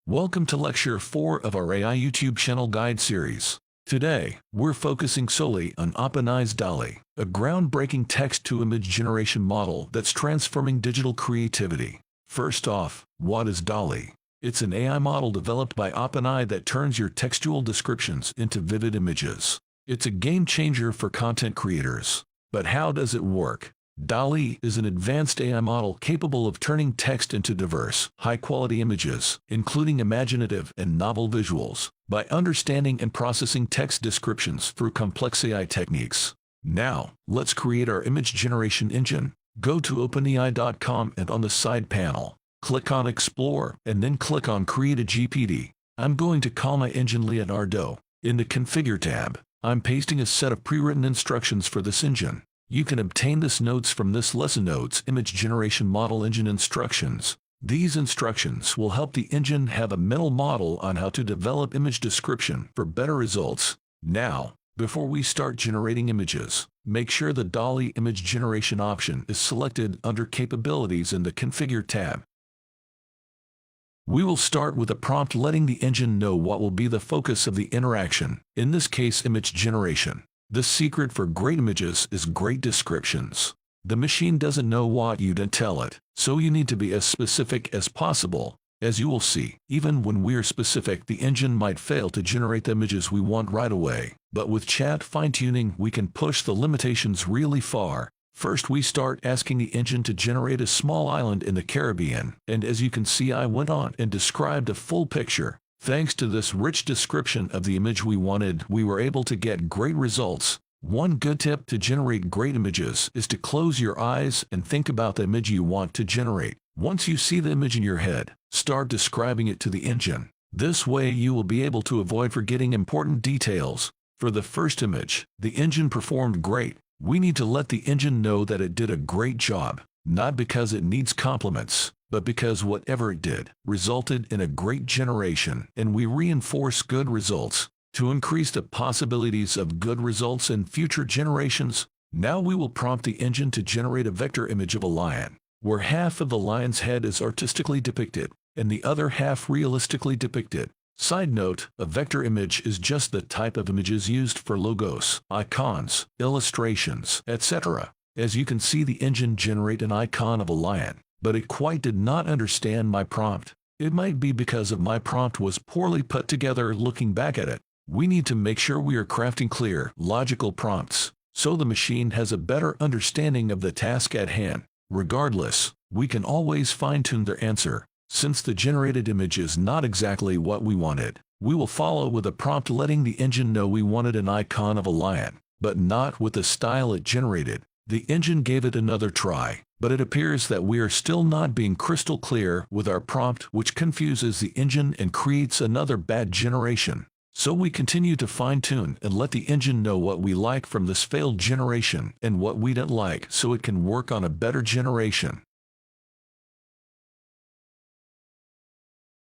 Welcome to Lecture 4 of our AI YouTube channel guide series. Today, we're focusing solely on OpenAI's DALL-E, a groundbreaking text-to-image generation model that's transforming digital creativity. First off, what is DALL-E? It's an AI model developed by OpenAI that turns your textual descriptions into vivid images. It's a game changer for content creators. But how does it work? DALL-E is an advanced AI model capable of turning text into diverse, high-quality images, including imaginative and novel visuals, by understanding and processing text descriptions through complex AI techniques. Now, let's create our image generation engine. Go to openai.com and on the side panel, click on Explore and then click on Create a GPT. I'm going to call my engine Leonardo. In the Configure tab, I'm pasting a set of pre-written instructions for this engine. You can obtain this notes from this lesson notes image generation model engine instructions. These instructions will help the engine have a mental model on how to develop image description for better results. Now, before we start generating images, make sure the DALL-E image generation option is selected under Capabilities in the Configure tab. We will start with a prompt letting the engine know what will be the focus of the interaction, in this case image generation. The secret for great images is great descriptions. The machine doesn't know what you didn't tell it, so you need to be as specific as possible. As you will see, even when we're specific, the engine might fail to generate the images we want right away. But with chat fine-tuning, we can push the limitations really far. First, we start asking the engine to generate a small island in the Caribbean, and as you can see, I went on and described a full picture. Thanks to this rich description of the image we wanted, we were able to get great results. One good tip to generate great images is to close your eyes and think about the image you want to generate. Once you see the image in your head, start describing it to the engine. This way you will be able to avoid forgetting important details. For the first image, the engine performed great. We need to let the engine know that it did a great job, not because it needs compliments, but because whatever it did resulted in a great generation, and we reinforce good results to increase the possibilities of good results in future generations. Now we will prompt the engine to generate a vector image of a lion, where half of the lion's head is artistically depicted and the other half realistically depicted. Side note, a vector image is just the type of images used for logos, icons, illustrations, etc. As you can see, the engine generate an icon of a lion, but it quite did not understand my prompt. It might be because of my prompt was poorly put together. Looking back at it, we need to make sure we are crafting clear, logical prompts, so the machine has a better understanding of the task at hand. Regardless, we can always fine-tune their answer. Since the generated image is not exactly what we wanted, we will follow with a prompt letting the engine know we wanted an icon of a lion, but not with the style it generated. The engine gave it another try, but it appears that we are still not being crystal clear with our prompt, which confuses the engine and creates another bad generation. So we continue to fine-tune and let the engine know what we like from this failed generation and what we didn't like, so it can work on a better generation.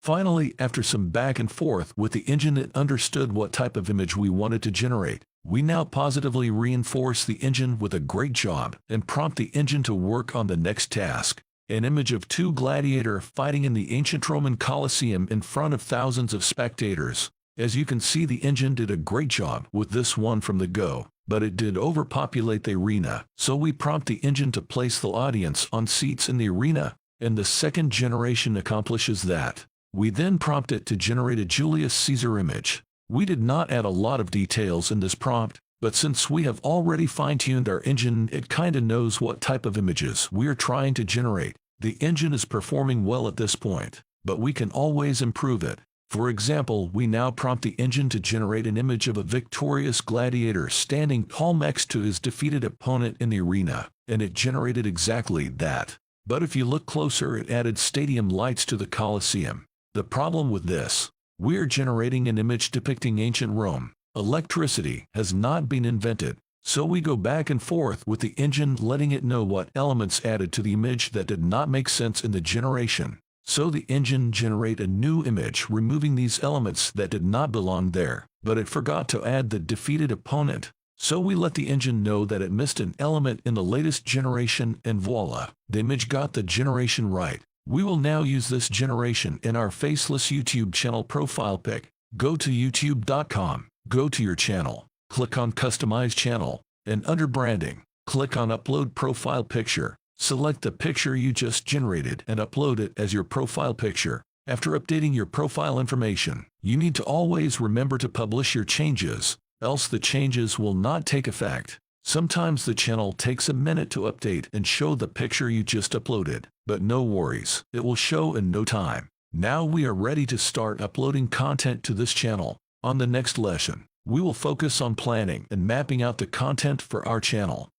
Finally, after some back and forth with the engine, it understood what type of image we wanted to generate. We now positively reinforce the engine with a great job and prompt the engine to work on the next task. An image of two gladiators fighting in the ancient Roman Colosseum in front of thousands of spectators. As you can see, the engine did a great job with this one from the go, but it did overpopulate the arena, so we prompt the engine to place the audience on seats in the arena, and the second generation accomplishes that. We then prompt it to generate a Julius Caesar image. We did not add a lot of details in this prompt, but since we have already fine-tuned our engine, it kinda knows what type of images we are trying to generate. The engine is performing well at this point, but we can always improve it. For example, we now prompt the engine to generate an image of a victorious gladiator standing tall next to his defeated opponent in the arena, and it generated exactly that. But if you look closer, it added stadium lights to the Colosseum. The problem with this, we're generating an image depicting ancient Rome. Electricity has not been invented, so we go back and forth with the engine, letting it know what elements added to the image that did not make sense in the generation. So the engine generate a new image removing these elements that did not belong there, but it forgot to add the defeated opponent. So we let the engine know that it missed an element in the latest generation, and voila, the image got the generation right. We will now use this generation in our faceless YouTube channel profile pic. Go to youtube.com, go to your channel, click on Customize Channel, and under Branding, click on Upload Profile Picture. Select the picture you just generated and upload it as your profile picture. After updating your profile information, you need to always remember to publish your changes, else the changes will not take effect. Sometimes the channel takes a minute to update and show the picture you just uploaded, but no worries, it will show in no time. Now we are ready to start uploading content to this channel. On the next lesson, we will focus on planning and mapping out the content for our channel.